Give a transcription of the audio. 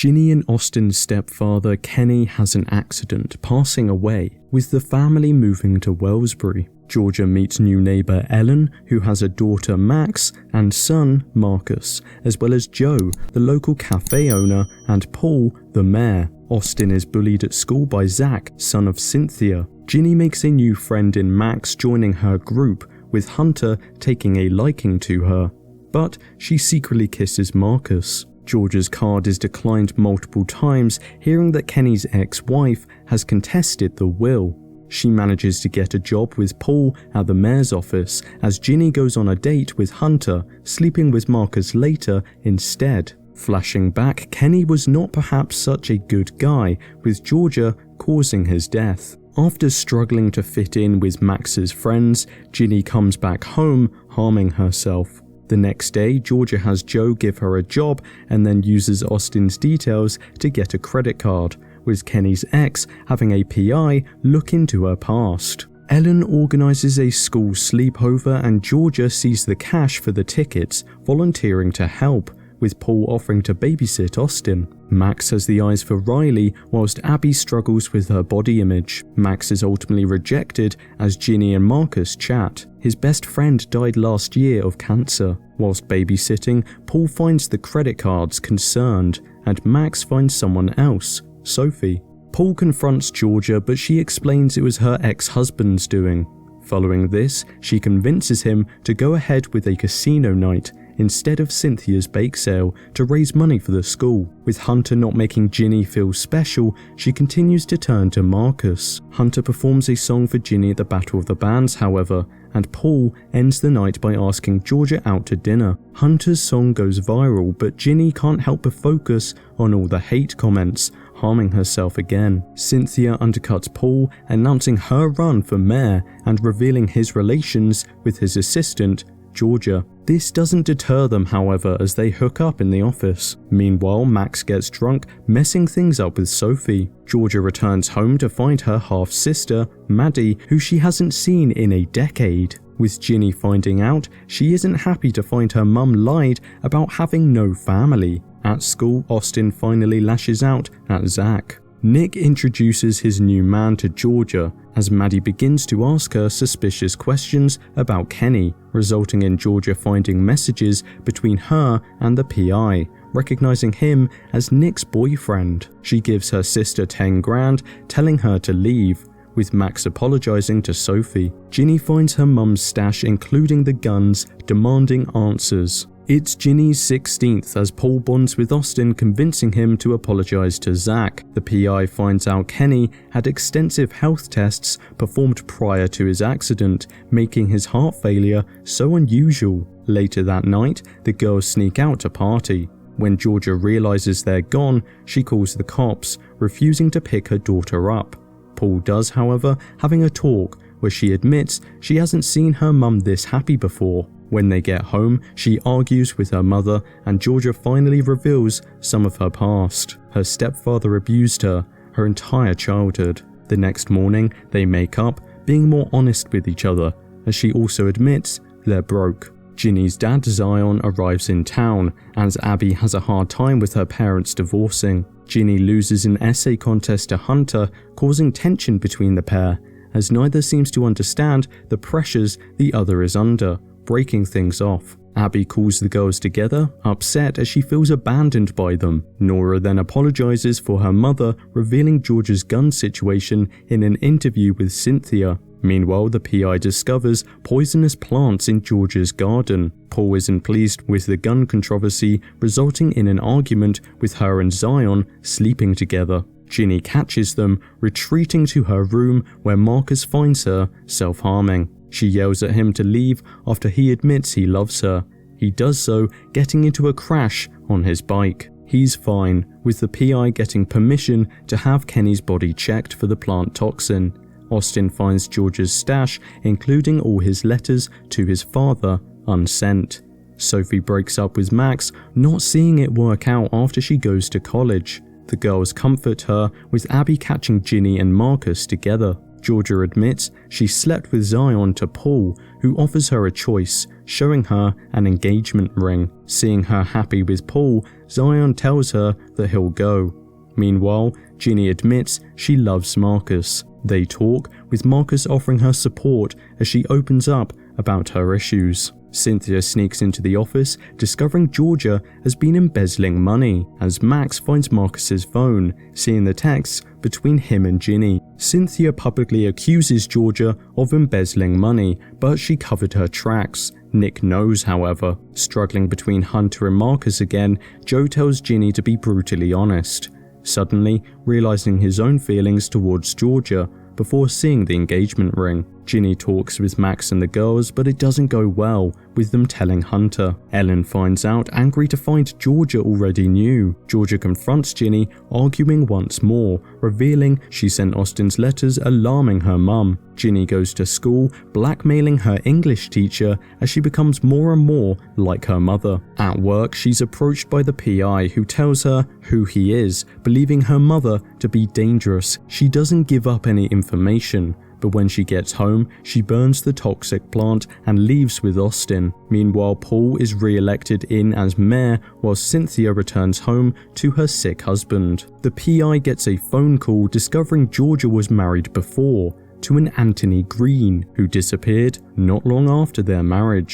Ginny and Austin's stepfather Kenny has an accident, passing away, with the family moving to Wellsbury. Georgia meets new neighbour Ellen, who has a daughter Max and son Marcus, as well as Joe, the local cafe owner, and Paul, the mayor. Austin is bullied at school by Zach, son of Cynthia. Ginny makes a new friend in Max joining her group, with Hunter taking a liking to her. But she secretly kisses Marcus. Georgia's card is declined multiple times, hearing that Kenny's ex-wife has contested the will. She manages to get a job with Paul at the mayor's office as Ginny goes on a date with Hunter, sleeping with Marcus later instead. Flashing back, Kenny was not perhaps such a good guy, with Georgia causing his death. After struggling to fit in with Max's friends, Ginny comes back home, harming herself. The next day, Georgia has Joe give her a job and then uses Austin's details to get a credit card, with Kenny's ex having a PI look into her past. Ellen organises a school sleepover and Georgia sees the cash for the tickets, volunteering to help, with Paul offering to babysit Austin. Max has the eyes for Riley, whilst Abby struggles with her body image. Max is ultimately rejected as Ginny and Marcus chat. His best friend died last year of cancer. Whilst babysitting, Paul finds the credit cards, concerned, and Max finds someone else, Sophie. Paul confronts Georgia, but she explains it was her ex-husband's doing. Following this, she convinces him to go ahead with a casino night instead of Cynthia's bake sale to raise money for the school. With Hunter not making Ginny feel special, she continues to turn to Marcus. Hunter performs a song for Ginny at the Battle of the Bands, however, and Paul ends the night by asking Georgia out to dinner. Hunter's song goes viral, but Ginny can't help but focus on all the hate comments, harming herself again. Cynthia undercuts Paul, announcing her run for mayor and revealing his relations with his assistant, Georgia. This doesn't deter them, however, as they hook up in the office. Meanwhile, Max gets drunk, messing things up with Sophie. Georgia returns home to find her half-sister, Maddie, who she hasn't seen in a decade. With Ginny finding out, she isn't happy to find her mum lied about having no family. At school, Austin finally lashes out at Zach. Nick introduces his new man to Georgia as Maddie begins to ask her suspicious questions about Kenny, resulting in Georgia finding messages between her and the PI, recognizing him as Nick's boyfriend. She gives her sister 10 grand, telling her to leave, with Max apologizing to Sophie. Ginny finds her mum's stash, including the guns, demanding answers. It's Ginny's 16th as Paul bonds with Austin, convincing him to apologize to Zach. The PI finds out Kenny had extensive health tests performed prior to his accident, making his heart failure so unusual. Later that night, the girls sneak out to party. When Georgia realizes they're gone, she calls the cops, refusing to pick her daughter up. Paul does, however, having a talk where she admits she hasn't seen her mum this happy before. When they get home, she argues with her mother and Georgia finally reveals some of her past. Her stepfather abused her entire childhood. The next morning, they make up, being more honest with each other, as she also admits they're broke. Ginny's dad, Zion, arrives in town, as Abby has a hard time with her parents divorcing. Ginny loses an essay contest to Hunter, causing tension between the pair, as neither seems to understand the pressures the other is under, breaking things off. Abby calls the girls together, upset as she feels abandoned by them. Nora then apologizes for her mother revealing Georgia's gun situation in an interview with Cynthia. Meanwhile, the PI discovers poisonous plants in Georgia's garden. Paul isn't pleased with the gun controversy, resulting in an argument with her and Zion sleeping together. Ginny catches them, retreating to her room where Marcus finds her, self-harming. She yells at him to leave after he admits he loves her. He does so, getting into a crash on his bike. He's fine, with the PI getting permission to have Kenny's body checked for the plant toxin. Austin finds Georgia's stash, including all his letters to his father, unsent. Sophie breaks up with Max, not seeing it work out after she goes to college. The girls comfort her, with Abby catching Ginny and Marcus together. Georgia admits she slept with Zion to Paul, who offers her a choice, showing her an engagement ring. Seeing her happy with Paul, Zion tells her that he'll go. Meanwhile, Ginny admits she loves Marcus. They talk, with Marcus offering her support as she opens up about her issues. Cynthia sneaks into the office, discovering Georgia has been embezzling money, as Max finds Marcus's phone, seeing the texts between him and Ginny. Cynthia publicly accuses Georgia of embezzling money, but she covered her tracks. Nick knows, however. Struggling between Hunter and Marcus again, Joe tells Ginny to be brutally honest, suddenly realizing his own feelings towards Georgia before seeing the engagement ring. Ginny talks with Max and the girls, but it doesn't go well, with them telling Hunter. Ellen finds out, angry to find Georgia already knew. Georgia confronts Ginny, arguing once more, revealing she sent Austin's letters alarming her mum. Ginny goes to school, blackmailing her English teacher as she becomes more and more like her mother. At work, she's approached by the PI, who tells her who he is, believing her mother to be dangerous. She doesn't give up any information, but when she gets home, she burns the toxic plant and leaves with Austin. Meanwhile, Paul is re-elected in as mayor, while Cynthia returns home to her sick husband. The PI gets a phone call discovering Georgia was married before, to an Anthony Green, who disappeared not long after their marriage.